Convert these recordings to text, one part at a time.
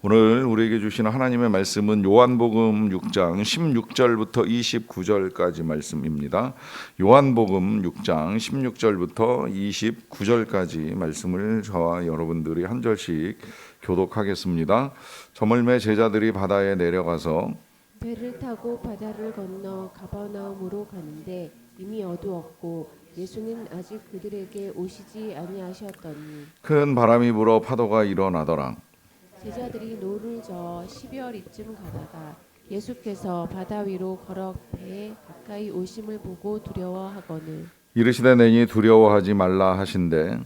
오늘 우리에게 주시는 하나님의 말씀은 요한복음 6장 16절부터 29절까지 말씀입니다. 요한복음 6장 16절부터 29절까지 말씀을 저와 여러분들이 한 절씩 교독하겠습니다. 저물매 제자들이 바다에 내려가서 배를 타고 바다를 건너 가버나움으로 가는데 이미 어두웠고 예수는 아직 그들에게 오시지 아니하셨더니 큰 바람이 불어 파도가 일어나더라. 제자들이 노를 저어 12월이쯤 가다가 예수께서 바다 위로 걸어 배에 가까이 오심을 보고 두려워하거늘 이르시되 내니 두려워하지 말라 하신대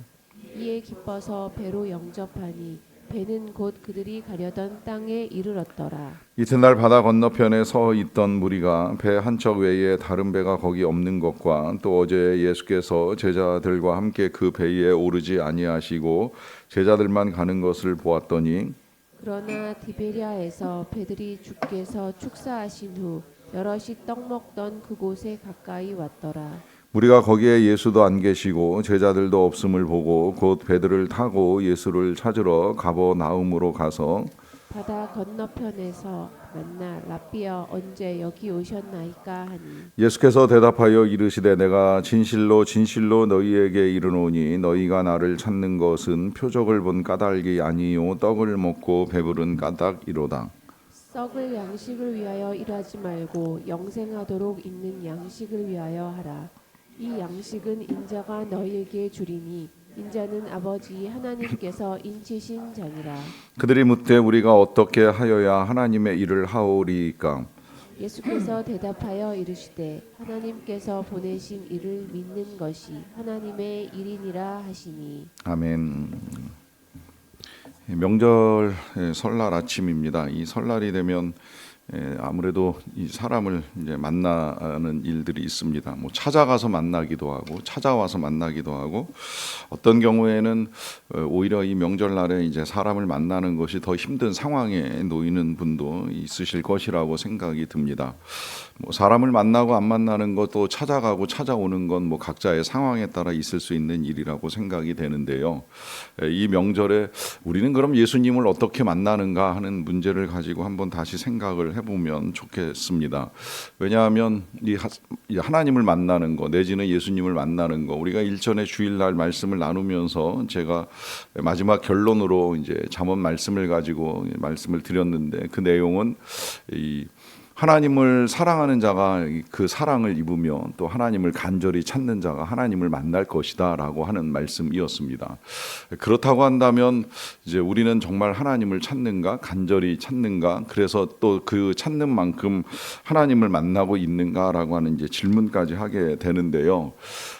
이에 기뻐서 배로 영접하니 배는 곧 그들이 가려던 땅에 이르렀더라. 이튿날 바다 건너편에 서 있던 무리가 배 한 척 외에 다른 배가 거기 없는 것과 또 어제 예수께서 제자들과 함께 그 배에 오르지 아니하시고 제자들만 가는 것을 보았더니 그러나 디베랴에서 배들이 주께서 축사하신 후 여럿이 떡 먹던 그곳에 가까이 왔더라. 우리가 거기에 예수도 안 계시고 제자들도 없음을 보고 곧 배들을 타고 예수를 찾으러 가버나움으로 가서 바다 건너편에서 만나 랍비여 언제 여기 오셨나이까 하니 예수께서 대답하여 이르시되 내가 진실로 진실로 너희에게 이르노니 너희가 나를 찾는 것은 표적을 본 까닭이 아니요 떡을 먹고 배부른 까닭이로다. 썩을 양식을 위하여 일하지 말고 영생하도록 있는 양식을 위하여 하라. 이 양식은 인자가 너희에게 주리니 인자는 아버지 하나님께서 인치신 자니라. 그들이 묻되 우리가 어떻게 하여야 하나님의 일을 하오리이까. 예수께서 대답하여 이르시되 하나님께서 보내신 이를 믿는 것이 하나님의 일이니라 하시니. 아멘. 명절 설날 아침입니다. 이 설날이 되면 아무래도 이 사람을 이제 만나는 일들이 있습니다. 뭐 찾아가서 만나기도 하고 찾아와서 만나기도 하고 어떤 경우에는 오히려 이 명절날에 이제 사람을 만나는 것이 더 힘든 상황에 놓이는 분도 있으실 것이라고 생각이 듭니다. 뭐 사람을 만나고 안 만나는 것도 찾아가고 찾아오는 건 뭐 각자의 상황에 따라 있을 수 있는 일이라고 생각이 되는데요. 이 명절에 우리는 그럼 예수님을 어떻게 만나는가 하는 문제를 가지고 한번 다시 생각을 해보면 좋겠습니다. 왜냐하면 이 하나님을 만나는 거 내지는 예수님을 만나는 거 우리가 일전에 주일날 말씀을 나누면서 제가 마지막 결론으로 이제 잠언 말씀을 가지고 말씀을 드렸는데 그 내용은 이 하나님을 사랑하는 자가 그 사랑을 입으며 또 하나님을 간절히 찾는 자가 하나님을 만날 것이다라고 하는 말씀이었습니다. 그렇다고 한다면 이제 우리는 정말 하나님을 찾는가, 간절히 찾는가, 그래서 또 그 찾는 만큼 하나님을 만나고 있는가라고 하는 이제 질문까지 하게 되는데요.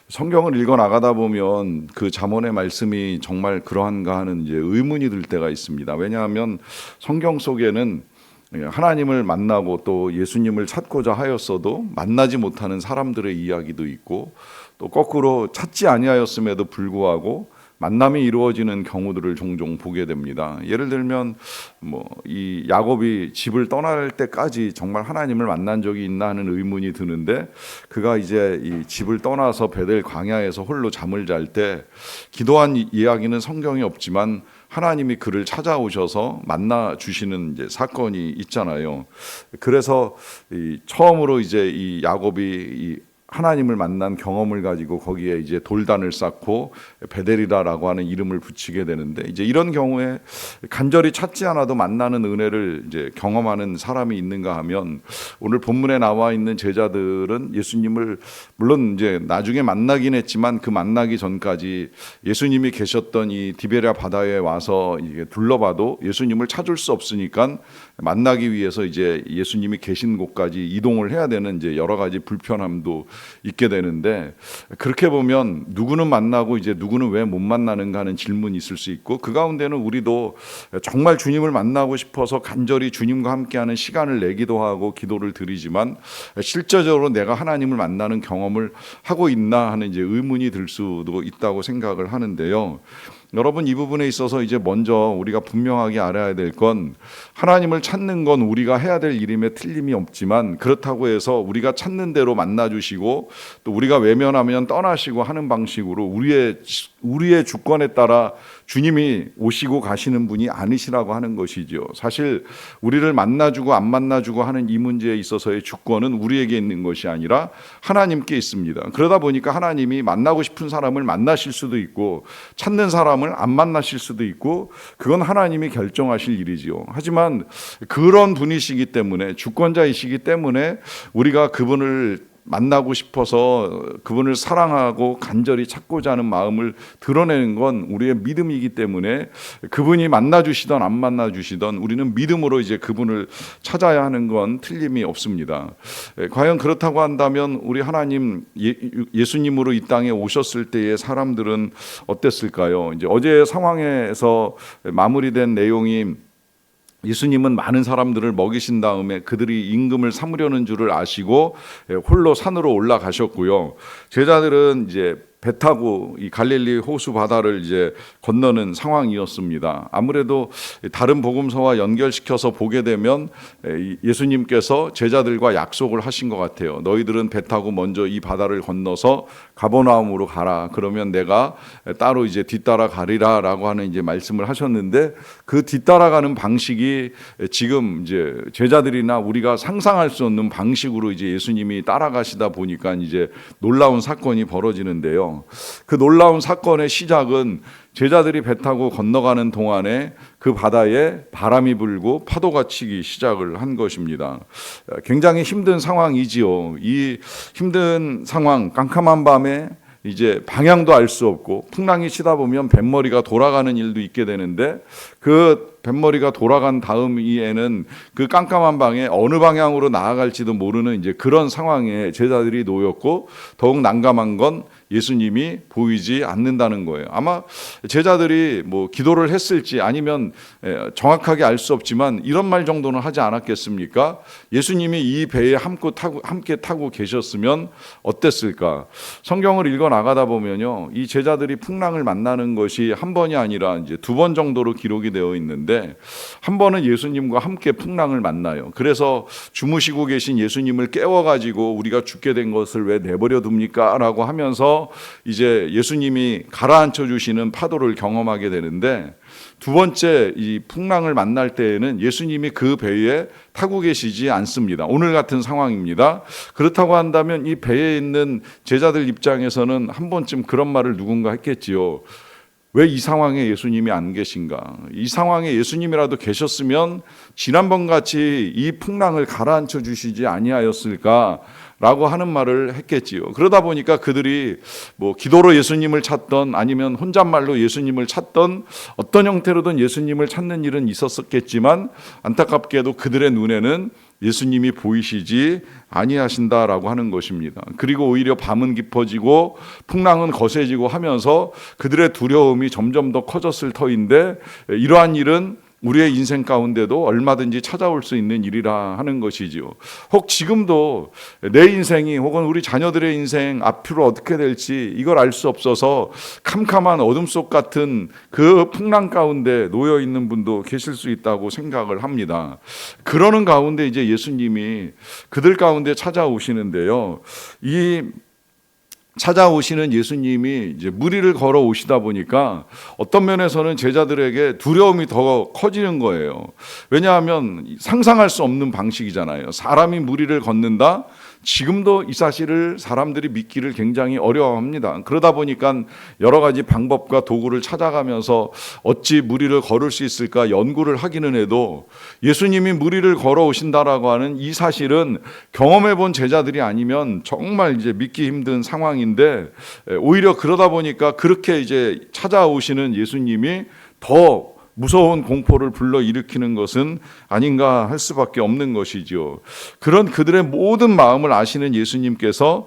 성경을 읽어 나가다 보면 그 잠언의 말씀이 정말 그러한가 하는 이제 의문이 들 때가 있습니다. 왜냐하면 성경 속에는 하나님을 만나고 또 예수님을 찾고자 하였어도 만나지 못하는 사람들의 이야기도 있고 또 거꾸로 찾지 아니하였음에도 불구하고 만남이 이루어지는 경우들을 종종 보게 됩니다. 예를 들면 뭐 이 야곱이 집을 떠날 때까지 정말 하나님을 만난 적이 있나 하는 의문이 드는데 그가 이제 이 집을 떠나서 베델 광야에서 홀로 잠을 잘 때 기도한 이야기는 성경에 없지만 하나님이 그를 찾아오셔서 만나 주시는 이제 사건이 있잖아요. 그래서 처음으로 이제 이 야곱이 하나님을 만난 경험을 가지고 거기에 이제 돌단을 쌓고 베델이라라고 하는 이름을 붙이게 되는데 이제 이런 경우에 간절히 찾지 않아도 만나는 은혜를 이제 경험하는 사람이 있는가 하면 오늘 본문에 나와 있는 제자들은 예수님을 물론 이제 나중에 만나긴 했지만 그 만나기 전까지 예수님이 계셨던 이 디베랴 바다에 와서 이게 둘러봐도 예수님을 찾을 수 없으니까 만나기 위해서 이제 예수님이 계신 곳까지 이동을 해야 되는 이제 여러 가지 불편함도 있게 되는데 그렇게 보면 누구는 만나고 이제 누구는 왜 못 만나는가 하는 질문이 있을 수 있고 그 가운데는 우리도 정말 주님을 만나고 싶어서 간절히 주님과 함께하는 시간을 내기도 하고 기도를 드리지만 실제적으로 내가 하나님을 만나는 경험을 하고 있나 하는 이제 의문이 들 수도 있다고 생각을 하는데요. 여러분, 이 부분에 있어서 이제 먼저 우리가 분명하게 알아야 될 건, 하나님을 찾는 건 우리가 해야 될 일임에 틀림이 없지만, 그렇다고 해서 우리가 찾는 대로 만나주시고 또 우리가 외면하면 떠나시고 하는 방식으로 우리의 주권에 따라 주님이 오시고 가시는 분이 아니시라고 하는 것이죠. 사실 우리를 만나주고 안 만나주고 하는 이 문제에 있어서의 주권은 우리에게 있는 것이 아니라 하나님께 있습니다. 그러다 보니까 하나님이 만나고 싶은 사람을 만나실 수도 있고 찾는 사람을 안 만나실 수도 있고, 그건 하나님이 결정하실 일이지요. 하지만 그런 분이시기 때문에, 주권자이시기 때문에 우리가 그분을 만나고 싶어서 그분을 사랑하고 간절히 찾고자 하는 마음을 드러내는 건 우리의 믿음이기 때문에, 그분이 만나주시던 안 만나주시던 우리는 믿음으로 이제 그분을 찾아야 하는 건 틀림이 없습니다. 과연 그렇다고 한다면 우리 하나님 예수님으로 이 땅에 오셨을 때의 사람들은 어땠을까요? 이제 어제 상황에서 마무리된 내용이, 예수님은 많은 사람들을 먹이신 다음에 그들이 임금을 삼으려는 줄을 아시고 홀로 산으로 올라가셨고요. 제자들은 이제 배 타고 이 갈릴리 호수 바다를 이제 건너는 상황이었습니다. 아무래도 다른 복음서와 연결시켜서 보게 되면 예수님께서 제자들과 약속을 하신 것 같아요. 너희들은 배 타고 먼저 이 바다를 건너서 가버나움으로 가라. 그러면 내가 따로 이제 뒤따라 가리라라고 하는 이제 말씀을 하셨는데, 그 뒤따라가는 방식이 지금 이제 제자들이나 우리가 상상할 수 없는 방식으로 이제 예수님이 따라가시다 보니까 이제 놀라운 사건이 벌어지는데요. 그 놀라운 사건의 시작은 제자들이 배 타고 건너가는 동안에 그 바다에 바람이 불고 파도가 치기 시작을 한 것입니다. 굉장히 힘든 상황이지요. 이 힘든 상황, 깜깜한 밤에 이제 방향도 알 수 없고 풍랑이 치다 보면 뱃머리가 돌아가는 일도 있게 되는데, 그 뱃머리가 돌아간 다음에는 그 깜깜한 방에 어느 방향으로 나아갈지도 모르는 이제 그런 상황에 제자들이 놓였고, 더욱 난감한 건 예수님이 보이지 않는다는 거예요. 아마 제자들이 뭐 기도를 했을지 아니면 정확하게 알 수 없지만 이런 말 정도는 하지 않았겠습니까? 예수님이 이 배에 함께 타고 계셨으면 어땠을까? 성경을 읽어 나가다 보면요, 이 제자들이 풍랑을 만나는 것이 한 번이 아니라 이제 두 번 정도로 기록이 되어 있는데, 한 번은 예수님과 함께 풍랑을 만나요. 그래서 주무시고 계신 예수님을 깨워가지고 우리가 죽게 된 것을 왜 내버려 둡니까? 라고 하면서 이제 예수님이 가라앉혀 주시는 파도를 경험하게 되는데, 두 번째 이 풍랑을 만날 때에는 예수님이 그 배에 타고 계시지 않습니다. 오늘 같은 상황입니다. 그렇다고 한다면 이 배에 있는 제자들 입장에서는 한 번쯤 그런 말을 누군가 했겠지요. 왜 이 상황에 예수님이 안 계신가? 이 상황에 예수님이라도 계셨으면 지난번 같이 이 풍랑을 가라앉혀 주시지 아니하였을까? 라고 하는 말을 했겠지요. 그러다 보니까 그들이 뭐 기도로 예수님을 찾던 아니면 혼잣말로 예수님을 찾던 어떤 형태로든 예수님을 찾는 일은 있었겠지만, 안타깝게도 그들의 눈에는 예수님이 보이시지 아니하신다라고 하는 것입니다. 그리고 오히려 밤은 깊어지고 풍랑은 거세지고 하면서 그들의 두려움이 점점 더 커졌을 터인데, 이러한 일은 우리의 인생 가운데도 얼마든지 찾아올 수 있는 일이라 하는 것이지요. 혹 지금도 내 인생이 혹은 우리 자녀들의 인생 앞으로 어떻게 될지 이걸 알 수 없어서 캄캄한 어둠 속 같은 그 풍랑 가운데 놓여 있는 분도 계실 수 있다고 생각을 합니다. 그러는 가운데 이제 예수님이 그들 가운데 찾아오시는데요. 이 찾아오시는 예수님이 이제 무리를 걸어 오시다 보니까 어떤 면에서는 제자들에게 두려움이 더 커지는 거예요. 왜냐하면 상상할 수 없는 방식이잖아요. 사람이 무리를 걷는다? 지금도 이 사실을 사람들이 믿기를 굉장히 어려워합니다. 그러다 보니까 여러 가지 방법과 도구를 찾아가면서 어찌 무리를 걸을 수 있을까 연구를 하기는 해도, 예수님이 무리를 걸어오신다라고 하는 이 사실은 경험해 본 제자들이 아니면 정말 이제 믿기 힘든 상황인데, 오히려 그러다 보니까 그렇게 이제 찾아오시는 예수님이 더 무서운 공포를 불러일으키는 것은 아닌가 할 수밖에 없는 것이죠. 그런 그들의 모든 마음을 아시는 예수님께서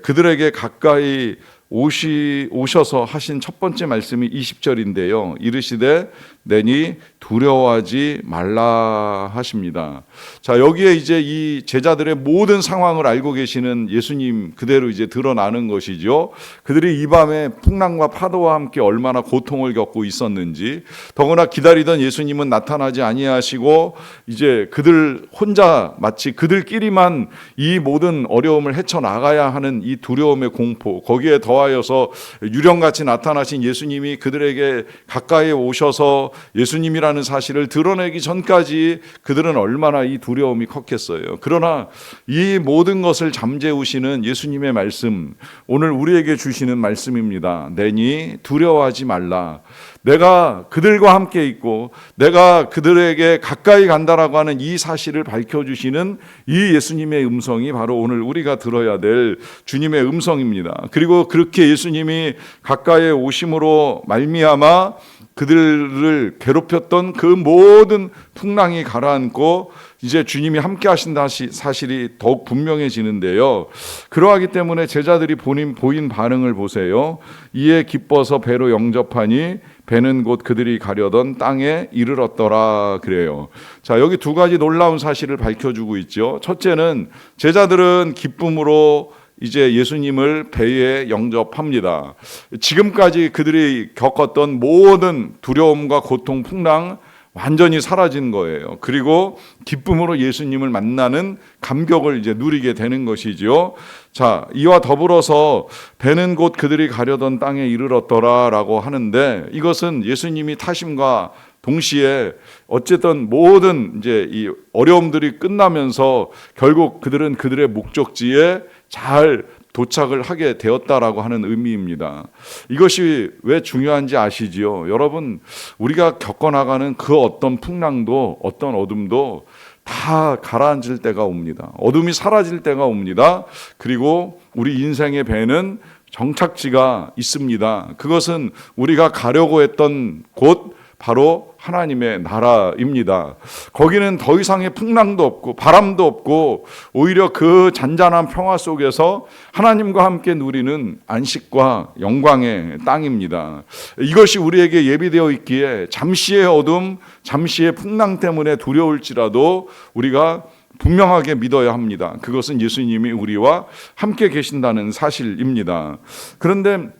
그들에게 가까이 오셔서 하신 첫 번째 말씀이 20절인데요. 이르시되 내니 두려워하지 말라 하십니다. 자, 여기에 이제 이 제자들의 모든 상황을 알고 계시는 예수님 그대로 이제 드러나는 것이죠. 그들이 이 밤에 풍랑과 파도와 함께 얼마나 고통을 겪고 있었는지, 더구나 기다리던 예수님은 나타나지 아니하시고 이제 그들 혼자 마치 그들끼리만 이 모든 어려움을 헤쳐나가야 하는 이 두려움의 공포, 거기에 더하여서 유령같이 나타나신 예수님이 그들에게 가까이 오셔서 예수님이라는 사실을 드러내기 전까지 그들은 얼마나 이 두려움이 컸겠어요. 그러나 이 모든 것을 잠재우시는 예수님의 말씀, 오늘 우리에게 주시는 말씀입니다. 내니 두려워하지 말라. 내가 그들과 함께 있고 내가 그들에게 가까이 간다라고 하는 이 사실을 밝혀주시는 이 예수님의 음성이 바로 오늘 우리가 들어야 될 주님의 음성입니다. 그리고 그렇게 예수님이 가까이 오심으로 말미암아 그들을 괴롭혔던 그 모든 풍랑이 가라앉고 이제 주님이 함께 하신다 사실이 더욱 분명해지는데요. 그러하기 때문에 제자들이 보인 반응을 보세요. 이에 기뻐서 배로 영접하니 배는 곧 그들이 가려던 땅에 이르렀더라 그래요. 자, 여기 두 가지 놀라운 사실을 밝혀주고 있죠. 첫째는 제자들은 기쁨으로 이제 예수님을 배에 영접합니다. 지금까지 그들이 겪었던 모든 두려움과 고통, 풍랑 완전히 사라진 거예요. 그리고 기쁨으로 예수님을 만나는 감격을 이제 누리게 되는 것이죠. 자, 이와 더불어서 배는 곧 그들이 가려던 땅에 이르렀더라라고 하는데, 이것은 예수님이 타심과 동시에 어쨌든 모든 이제 이 어려움들이 끝나면서 결국 그들은 그들의 목적지에 잘 도착을 하게 되었다라고 하는 의미입니다. 이것이 왜 중요한지 아시지요? 여러분, 우리가 겪어나가는 그 어떤 풍랑도 어떤 어둠도 다 가라앉을 때가 옵니다. 어둠이 사라질 때가 옵니다. 그리고 우리 인생의 배는 정착지가 있습니다. 그것은 우리가 가려고 했던 곳, 바로 하나님의 나라입니다. 거기는 더 이상의 풍랑도 없고 바람도 없고 오히려 그 잔잔한 평화 속에서 하나님과 함께 누리는 안식과 영광의 땅입니다. 이것이 우리에게 예비되어 있기에 잠시의 어둠, 잠시의 풍랑 때문에 두려울지라도 우리가 분명하게 믿어야 합니다. 그것은 예수님이 우리와 함께 계신다는 사실입니다. 그런데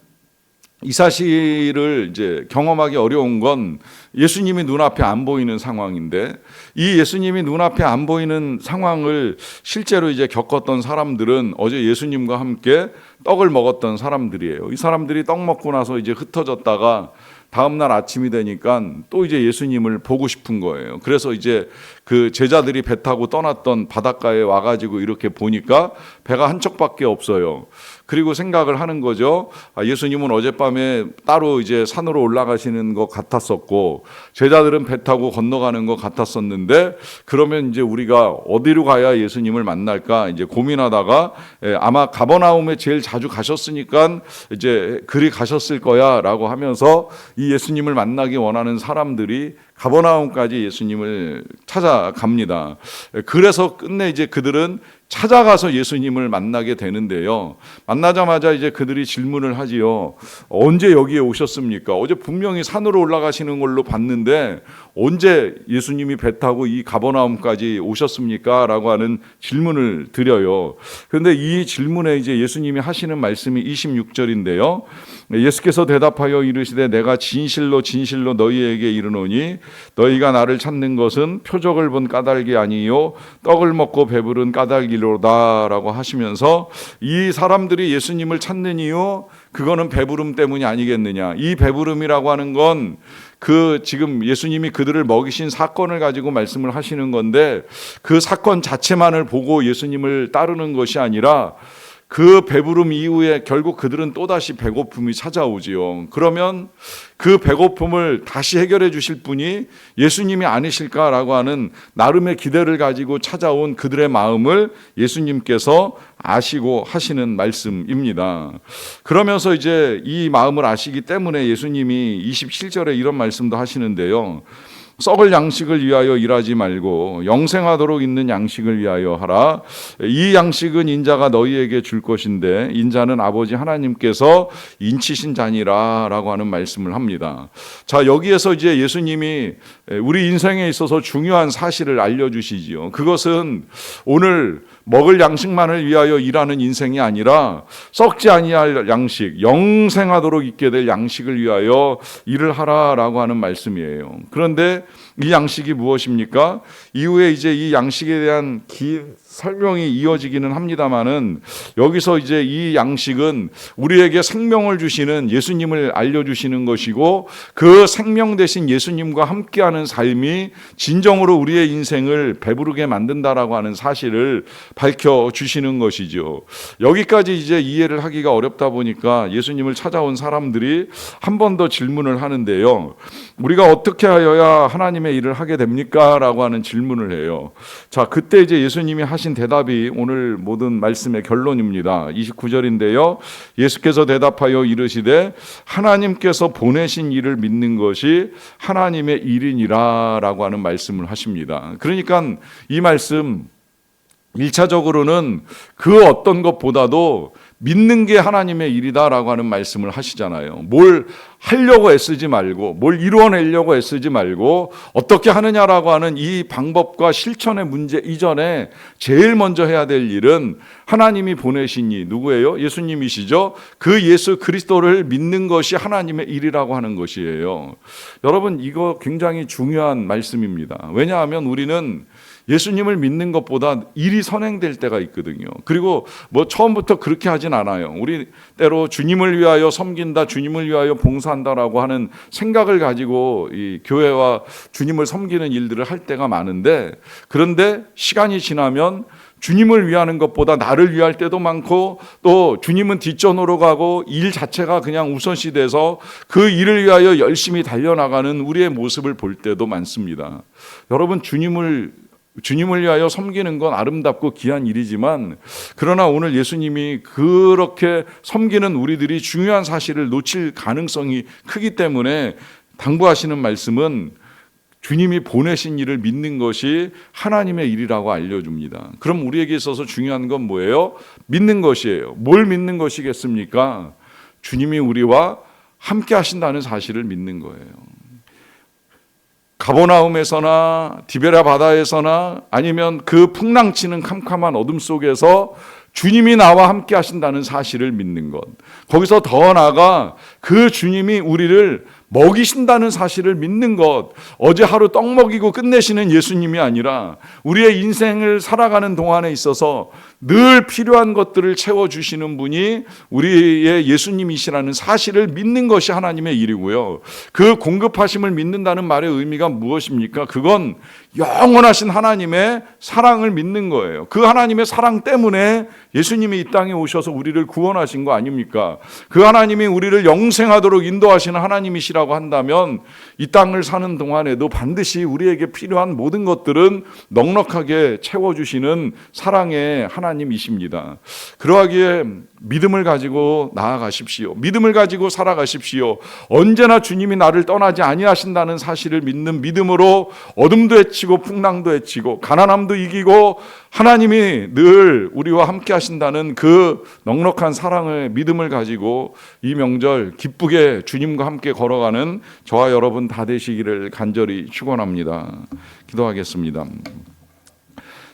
이 사실을 이제 경험하기 어려운 건 예수님이 눈앞에 안 보이는 상황인데, 이 예수님이 눈앞에 안 보이는 상황을 실제로 이제 겪었던 사람들은 어제 예수님과 함께 떡을 먹었던 사람들이에요. 이 사람들이 떡 먹고 나서 이제 흩어졌다가 다음날 아침이 되니까 또 이제 예수님을 보고 싶은 거예요. 그래서 이제 그 제자들이 배 타고 떠났던 바닷가에 와가지고 이렇게 보니까 배가 한 척밖에 없어요. 그리고 생각을 하는 거죠. 예수님은 어젯밤에 따로 이제 산으로 올라가시는 것 같았었고 제자들은 배 타고 건너가는 것 같았었는데, 그러면 이제 우리가 어디로 가야 예수님을 만날까 이제 고민하다가 아마 가버나움에 제일 자주 가셨으니까 이제 그리 가셨을 거야라고 하면서 이 예수님을 만나기 원하는 사람들이 가버나움까지 예수님을 찾아갑니다. 그래서 끝내 이제 그들은 찾아가서 예수님을 만나게 되는데요. 만나자마자 이제 그들이 질문을 하지요. 언제 여기에 오셨습니까? 어제 분명히 산으로 올라가시는 걸로 봤는데 언제 예수님이 배 타고 이 가버나움까지 오셨습니까? 라고 하는 질문을 드려요. 그런데 이 질문에 이제 예수님이 하시는 말씀이 26절인데요. 예수께서 대답하여 이르시되 내가 진실로 진실로 너희에게 이르노니 너희가 나를 찾는 것은 표적을 본 까닭이 아니요 떡을 먹고 배부른 까닭이로다 라고 하시면서, 이 사람들이 예수님을 찾는 이유, 그거는 배부름 때문이 아니겠느냐. 이 배부름이라고 하는 건 그 지금 예수님이 그들을 먹이신 사건을 가지고 말씀을 하시는 건데, 그 사건 자체만을 보고 예수님을 따르는 것이 아니라 그 배부름 이후에 결국 그들은 또다시 배고픔이 찾아오지요. 그러면 그 배고픔을 다시 해결해 주실 분이 예수님이 아니실까라고 하는 나름의 기대를 가지고 찾아온 그들의 마음을 예수님께서 아시고 하시는 말씀입니다. 그러면서 이제 이 마음을 아시기 때문에 예수님이 27절에 이런 말씀도 하시는데요. 썩을 양식을 위하여 일하지 말고 영생하도록 있는 양식을 위하여 하라. 이 양식은 인자가 너희에게 줄 것인데 인자는 아버지 하나님께서 인치신 자니라 라고 하는 말씀을 합니다. 자, 여기에서 이제 예수님이 우리 인생에 있어서 중요한 사실을 알려주시지요. 그것은 오늘 먹을 양식만을 위하여 일하는 인생이 아니라 썩지 아니할 양식, 영생하도록 있게 될 양식을 위하여 일을 하라라고 하는 말씀이에요. 그런데 이 양식이 무엇입니까? 이후에 이제 이 양식에 대한 긴 설명이 이어지기는 합니다만은 여기서 이제 이 양식은 우리에게 생명을 주시는 예수님을 알려주시는 것이고 그 생명 대신 예수님과 함께하는 삶이 진정으로 우리의 인생을 배부르게 만든다라고 하는 사실을 밝혀주시는 것이죠. 여기까지 이제 이해를 하기가 어렵다 보니까 예수님을 찾아온 사람들이 한 번 더 질문을 하는데요. 우리가 어떻게 하여야 하나님의 일을 하게 됩니까? 라고 하는 질문을 해요. 자, 그때 이제 예수님이 하신 대답이 오늘 모든 말씀의 결론입니다. 29절인데요. 예수께서 대답하여 이르시되 하나님께서 보내신 일을 믿는 것이 하나님의 일이니라 라고 하는 말씀을 하십니다. 그러니까 이 말씀 1차적으로는 그 어떤 것보다도 믿는 게 하나님의 일이다라고 하는 말씀을 하시잖아요. 뭘 하려고 애쓰지 말고 뭘 이루어내려고 애쓰지 말고 어떻게 하느냐라고 하는 이 방법과 실천의 문제 이전에 제일 먼저 해야 될 일은 하나님이 보내신 이 누구예요? 예수님이시죠. 그 예수 그리스도를 믿는 것이 하나님의 일이라고 하는 것이에요. 여러분, 이거 굉장히 중요한 말씀입니다. 왜냐하면 우리는 예수님을 믿는 것보다 일이 선행될 때가 있거든요. 그리고 뭐 처음부터 그렇게 하진 않아요. 우리 때로 주님을 위하여 섬긴다, 주님을 위하여 봉사한다라고 하는 생각을 가지고 이 교회와 주님을 섬기는 일들을 할 때가 많은데, 그런데 시간이 지나면 주님을 위하는 것보다 나를 위할 때도 많고 또 주님은 뒷전으로 가고 일 자체가 그냥 우선시 돼서 그 일을 위하여 열심히 달려나가는 우리의 모습을 볼 때도 많습니다. 여러분, 주님을 위하여 섬기는 건 아름답고 귀한 일이지만 그러나 오늘 예수님이 그렇게 섬기는 우리들이 중요한 사실을 놓칠 가능성이 크기 때문에 당부하시는 말씀은 주님이 보내신 일을 믿는 것이 하나님의 일이라고 알려줍니다. 그럼 우리에게 있어서 중요한 건 뭐예요? 믿는 것이에요. 뭘 믿는 것이겠습니까? 주님이 우리와 함께 하신다는 사실을 믿는 거예요. 가버나움에서나 디베라 바다에서나 아니면 그 풍랑치는 캄캄한 어둠 속에서 주님이 나와 함께 하신다는 사실을 믿는 것, 거기서 더 나아가 그 주님이 우리를 먹이신다는 사실을 믿는 것, 어제 하루 떡 먹이고 끝내시는 예수님이 아니라 우리의 인생을 살아가는 동안에 있어서 늘 필요한 것들을 채워주시는 분이 우리의 예수님이시라는 사실을 믿는 것이 하나님의 일이고요. 그 공급하심을 믿는다는 말의 의미가 무엇입니까? 그건 영원하신 하나님의 사랑을 믿는 거예요. 그 하나님의 사랑 때문에 예수님이 이 땅에 오셔서 우리를 구원하신 거 아닙니까? 그 하나님이 우리를 영생하도록 인도하시는 하나님이시라고 한다면 이 땅을 사는 동안에도 반드시 우리에게 필요한 모든 것들은 넉넉하게 채워주시는 사랑의 하나님이십니다. 그러하기에 믿음을 가지고 나아가십시오. 믿음을 가지고 살아가십시오. 언제나 주님이 나를 떠나지 아니하신다는 사실을 믿는 믿음으로 어둠도 헤치고 풍랑도 헤치고 가난함도 이기고 하나님이 늘 우리와 함께 하신다는 그 넉넉한 사랑의 믿음을 가지고 이 명절 기쁘게 주님과 함께 걸어가는 저와 여러분 다 되시기를 간절히 축원합니다. 기도하겠습니다.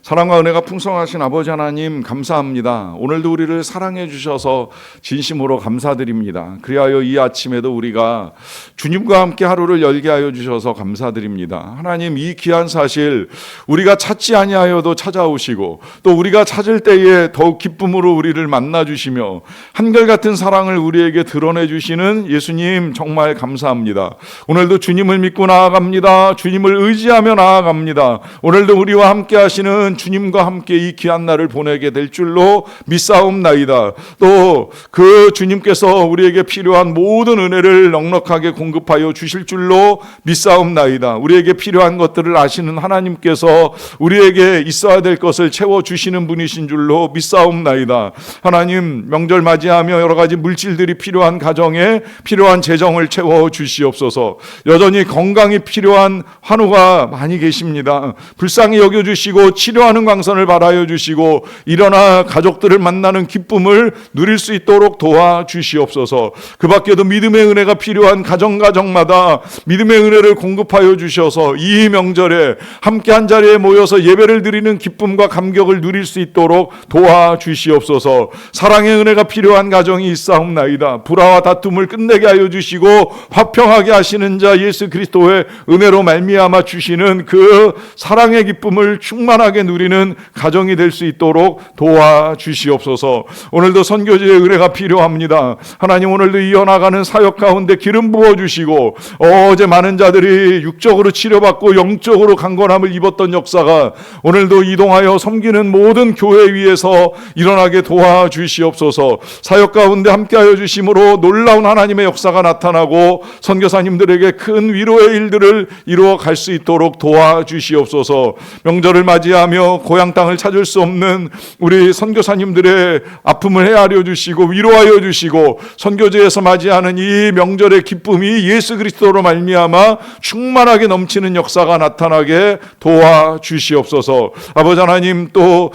사랑과 은혜가 풍성하신 아버지 하나님 감사합니다. 오늘도 우리를 사랑해 주셔서 진심으로 감사드립니다. 그리하여 이 아침에도 우리가 주님과 함께 하루를 열게 하여 주셔서 감사드립니다. 하나님, 이 귀한 사실 우리가 찾지 아니하여도 찾아오시고 또 우리가 찾을 때에 더욱 기쁨으로 우리를 만나 주시며 한결같은 사랑을 우리에게 드러내 주시는 예수님 정말 감사합니다. 오늘도 주님을 믿고 나아갑니다. 주님을 의지하며 나아갑니다. 오늘도 우리와 함께 하시는 영원한 주님과 함께 이 귀한 날을 보내게 될 줄로 믿사옵나이다. 또 그 주님께서 우리에게 필요한 모든 은혜를 넉넉하게 공급하여 주실 줄로 믿사옵나이다. 우리에게 필요한 것들을 아시는 하나님께서 우리에게 있어야 될 것을 채워주시는 분이신 줄로 믿사옵나이다. 하나님, 명절 맞이하며 여러 가지 물질들이 필요한 가정에 필요한 재정을 채워주시옵소서. 여전히 건강이 필요한 환우가 많이 계십니다. 불쌍히 여겨주시고 치료하는 광선을 발하여 주시고 일어나 가족들을 만나는 기쁨을 누릴 수 있도록 도와주시옵소서. 그 밖에도 믿음의 은혜가 필요한 가정마다 믿음의 은혜를 공급하여 주셔서 이 명절에 함께 한 자리에 모여서 예배를 드리는 기쁨과 감격을 누릴 수 있도록 도와주시옵소서. 사랑의 은혜가 필요한 가정이 있사옵나이다. 불화와 다툼을 끝내게 하여 주시고 화평하게 하시는 자 예수 그리스도의 은혜로 말미암아 주시는 그 사랑의 기쁨을 충만하게 누리는 가정이 될 수 있도록 도와주시옵소서. 오늘도 선교지의 은혜가 필요합니다. 하나님, 오늘도 이어나가는 사역 가운데 기름 부어주시고 어제 많은 자들이 육적으로 치료받고 영적으로 강건함을 입었던 역사가 오늘도 이동하여 섬기는 모든 교회 위에서 일어나게 도와주시옵소서. 사역 가운데 함께하여 주심으로 놀라운 하나님의 역사가 나타나고 선교사님들에게 큰 위로의 일들을 이루어 갈 수 있도록 도와주시옵소서. 명절을 맞이하며 고향 땅을 찾을 수 없는 우리 선교사님들의 아픔을 헤아려 주시고 위로하여 주시고 선교지에서 맞이하는 이 명절의 기쁨이 예수 그리스도로 말미암아 충만하게 넘치는 역사가 나타나게 도와주시옵소서. 아버지 하나님, 또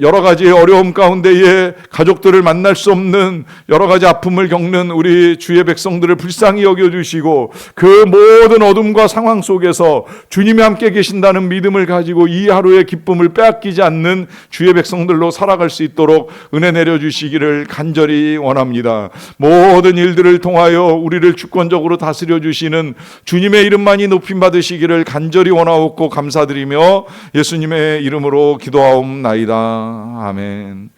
여러 가지 어려움 가운데에 가족들을 만날 수 없는 여러 가지 아픔을 겪는 우리 주의 백성들을 불쌍히 여겨주시고 그 모든 어둠과 상황 속에서 주님이 함께 계신다는 믿음을 가지고 이 하루의 기쁨을 빼앗기지 않는 주의 백성들로 살아갈 수 있도록 은혜 내려주시기를 간절히 원합니다. 모든 일들을 통하여 우리를 주권적으로 다스려 주시는 주님의 이름만이 높임 받으시기를 간절히 원하옵고 감사드리며 예수님의 이름으로 기도하옵나이다. 아멘.